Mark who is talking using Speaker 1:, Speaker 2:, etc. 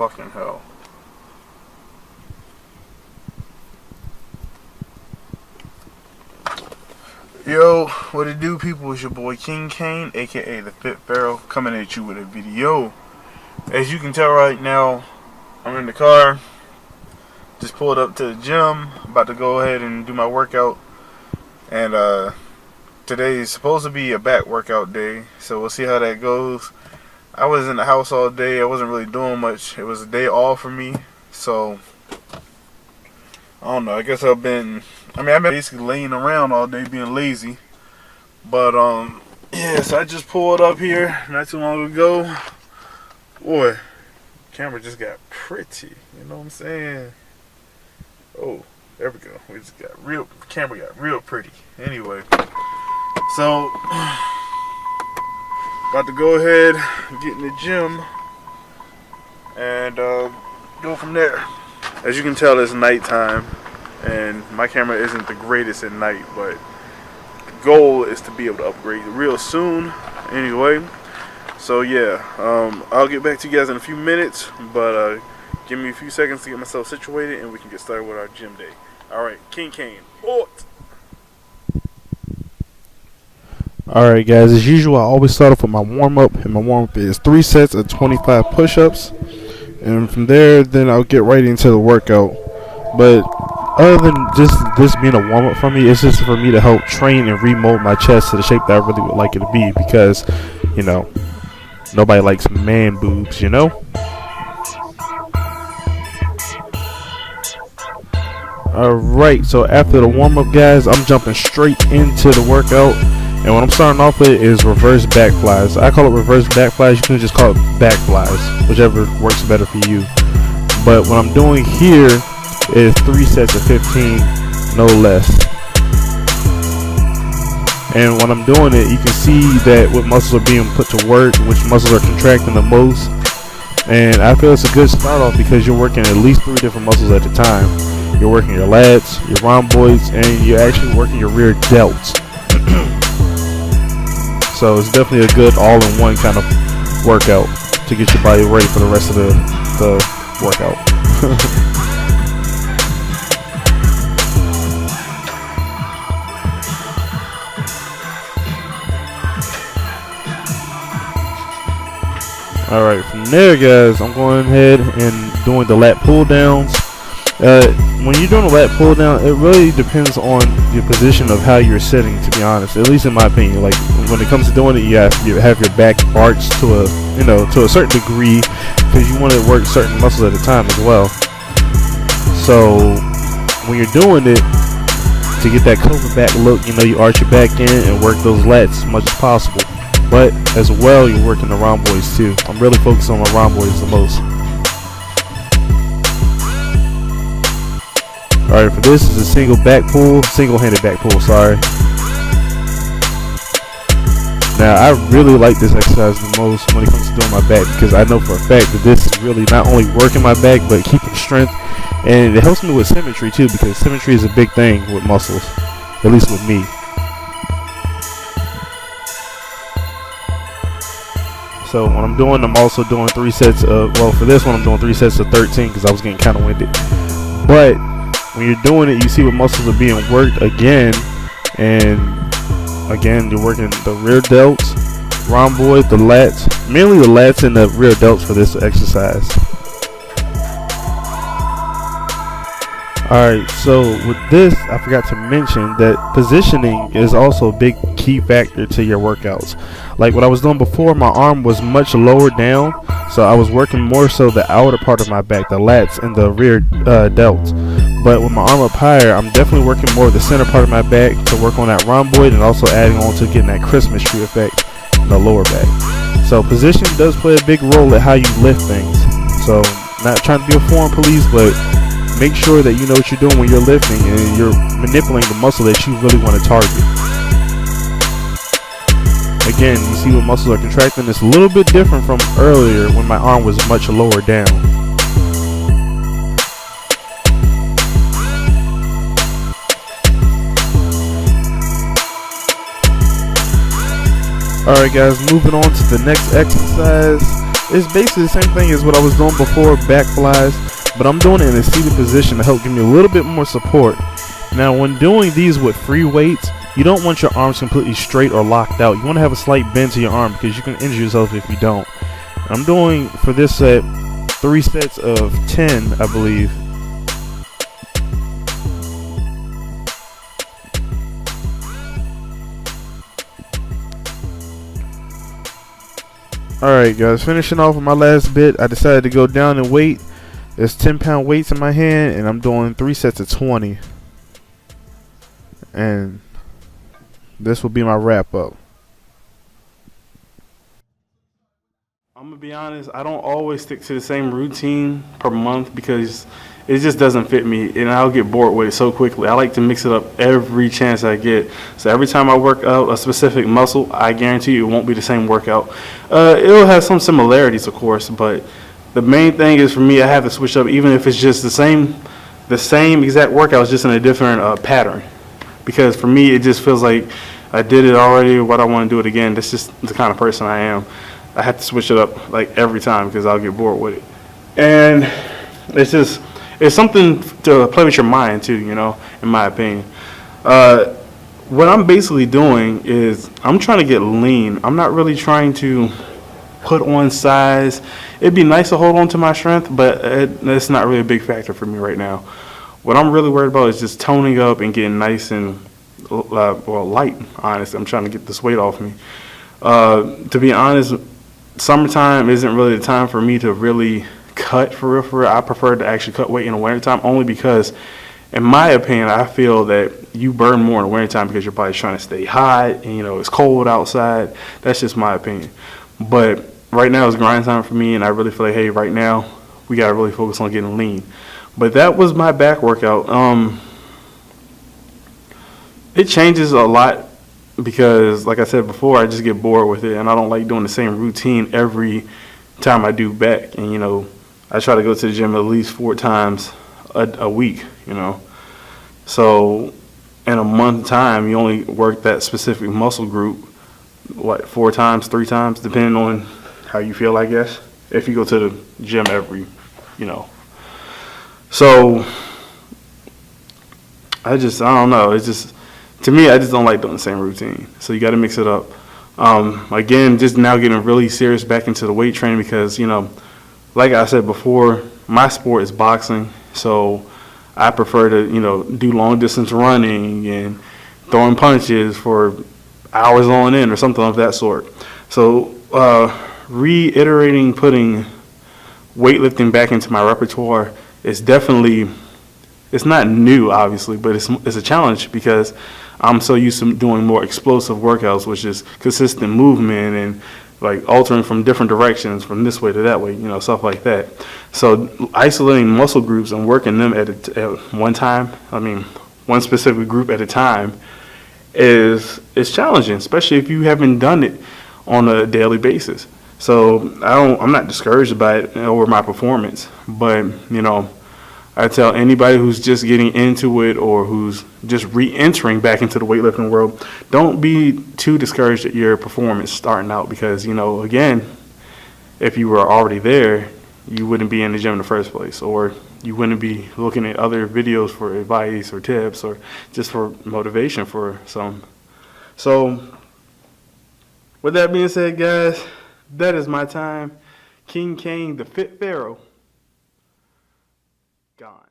Speaker 1: fucking hell. Yo, what it do, people? It's your boy King Kane, aka the Fit Pharaoh, coming at you with a video. As you can tell right now, I'm in the car. Just pulled up to the gym, about to go ahead and do my workout. And today is supposed to be a back workout day, so we'll see how that goes. I was in the house all day. I wasn't really doing much. It was a day off for me, so I don't know. I guess I've been basically laying around all day being lazy. But yeah, so I just pulled up here not too long ago. Boy, camera just got pretty. You know what I'm saying? Oh, there we go. Camera got real pretty. Anyway, so about to go ahead and get in the gym and go from there. As you can tell, it's nighttime, and my camera isn't the greatest at night, but the goal is to be able to upgrade real soon. Anyway, so yeah, I'll get back to you guys in a few minutes, but give me a few seconds to get myself situated, and we can get started with our gym day. Alright, King Kane.
Speaker 2: Alright guys, as usual, I always start off with my warm-up, and my warm-up is 3 sets of 25 push-ups, and from there, then I'll get right into the workout. But other than just this being a warm-up for me, it's just for me to help train and remold my chest to the shape that I really would like it to be, because, you know, nobody likes man boobs, you know? Alright, so after the warm-up, guys, I'm jumping straight into the workout. And what I'm starting off with is reverse back flies. I call it reverse back flies. You can just call it back flies, whichever works better for you. But what I'm doing here is 3 sets of 15, no less. And when I'm doing it, you can see that what muscles are being put to work, which muscles are contracting the most. And I feel it's a good start off because you're working at least 3 different muscles at a time. You're working your lats, your rhomboids, and you're actually working your rear delts. So it's definitely a good all-in-one kind of workout to get your body ready for the rest of the workout. Alright, from there, guys, I'm going ahead and doing the lat pull downs. When you're doing a lat pull down, it really depends on your position of how you're sitting, to be honest, at least in my opinion. Like, when it comes to doing it, you have your back arched to a certain degree, because you want to work certain muscles at a time as well. So when you're doing it, to get that cobra back look, you arch your back in and work those lats as much as possible. But as well, you're working the rhomboids too. I'm really focused on my rhomboids the most. Alright, for this is a single-handed back pull, sorry. Now, I really like this exercise the most when it comes to doing my back, because I know for a fact that this is really not only working my back, but keeping strength, and it helps me with symmetry too, because symmetry is a big thing with muscles, at least with me. So when I'm also doing 3 sets of, for this one I'm doing 3 sets of 13, because I was getting kind of winded. But when you're doing it, you see what muscles are being worked again, and again you're working the rear delts, rhomboid, the lats, mainly the lats and the rear delts for this exercise. Alright, so with this, I forgot to mention that positioning is also a big key factor to your workouts. Like what I was doing before, my arm was much lower down, so I was working more so the outer part of my back, the lats and the rear delts. But with my arm up higher, I'm definitely working more of the center part of my back to work on that rhomboid, and also adding on to getting that Christmas tree effect in the lower back. So positioning does play a big role at how you lift things. So not trying to be a foreign police, but make sure that you know what you're doing when you're lifting and you're manipulating the muscle that you really want to target. Again, you see what muscles are contracting. It's a little bit different from earlier when my arm was much lower down. Alright guys, moving on to the next exercise. It's basically the same thing as what I was doing before, back flies, but I'm doing it in a seated position to help give me a little bit more support. Now, when doing these with free weights, you don't want your arms completely straight or locked out. You want to have a slight bend to your arm because you can injure yourself if you don't. I'm doing, for this set, 3 sets of 10, I believe. Alright guys, finishing off with my last bit, I decided to go down in weight. There's 10-pound weights in my hand, and I'm doing 3 sets of 20. And this will be my wrap up. I'm gonna be honest, I don't always stick to the same routine per month because it just doesn't fit me, and I'll get bored with it so quickly. I like to mix it up every chance I get. So every time I work out a specific muscle, I guarantee you it won't be the same workout. It'll have some similarities, of course, but the main thing is for me, I have to switch up, even if it's just the same exact workout, it's just in a different pattern. Because for me, it just feels like I did it already. What I want to do it again. That's just the kind of person I am. I have to switch it up like every time because I'll get bored with it. And it's something to play with your mind too, you know, in my opinion. What I'm basically doing is I'm trying to get lean. I'm not really trying to put on size. It'd be nice to hold on to my strength, but it's not really a big factor for me right now. What I'm really worried about is just toning up and getting nice and light, honestly. I'm trying to get this weight off me. To be honest, summertime isn't really the time for me to really cut for real, for real. I prefer to actually cut weight in the wintertime only because, in my opinion, I feel that you burn more in the wintertime because your body's trying to stay hot and, you know, it's cold outside. That's just my opinion. But right now it's grind time for me, and I really feel like, hey, right now we got to really focus on getting lean. But that was my back workout. It changes a lot because, like I said before, I just get bored with it, and I don't like doing the same routine every time I do back. And, you know, I try to go to the gym at least 4 times a week, you know. So in a month time, you only work that specific muscle group, what, 4 times, 3 times, depending on how you feel, I guess, if you go to the gym every, you know. So I don't know. It's just, to me, I just don't like doing the same routine. So you got to mix it up. Again, just now getting really serious back into the weight training because, you know, like I said before, my sport is boxing. So I prefer to, you know, do long distance running and throwing punches for hours on end or something of that sort. So reiterating putting weightlifting back into my repertoire is definitely, it's not new obviously, but it's a challenge because I'm so used to doing more explosive workouts, which is consistent movement and like altering from different directions from this way to that way, you know, stuff like that. So isolating muscle groups and working them at one time, one specific group at a time is challenging, especially if you haven't done it on a daily basis. So I'm not discouraged by it over my performance, but, you know, I tell anybody who's just getting into it or who's just re-entering back into the weightlifting world, don't be too discouraged at your performance starting out because, you know, again, if you were already there, you wouldn't be in the gym in the first place, or you wouldn't be looking at other videos for advice or tips or just for motivation for some. So with that being said, guys, that is my time. King Kane, the Fit Pharaoh, gone.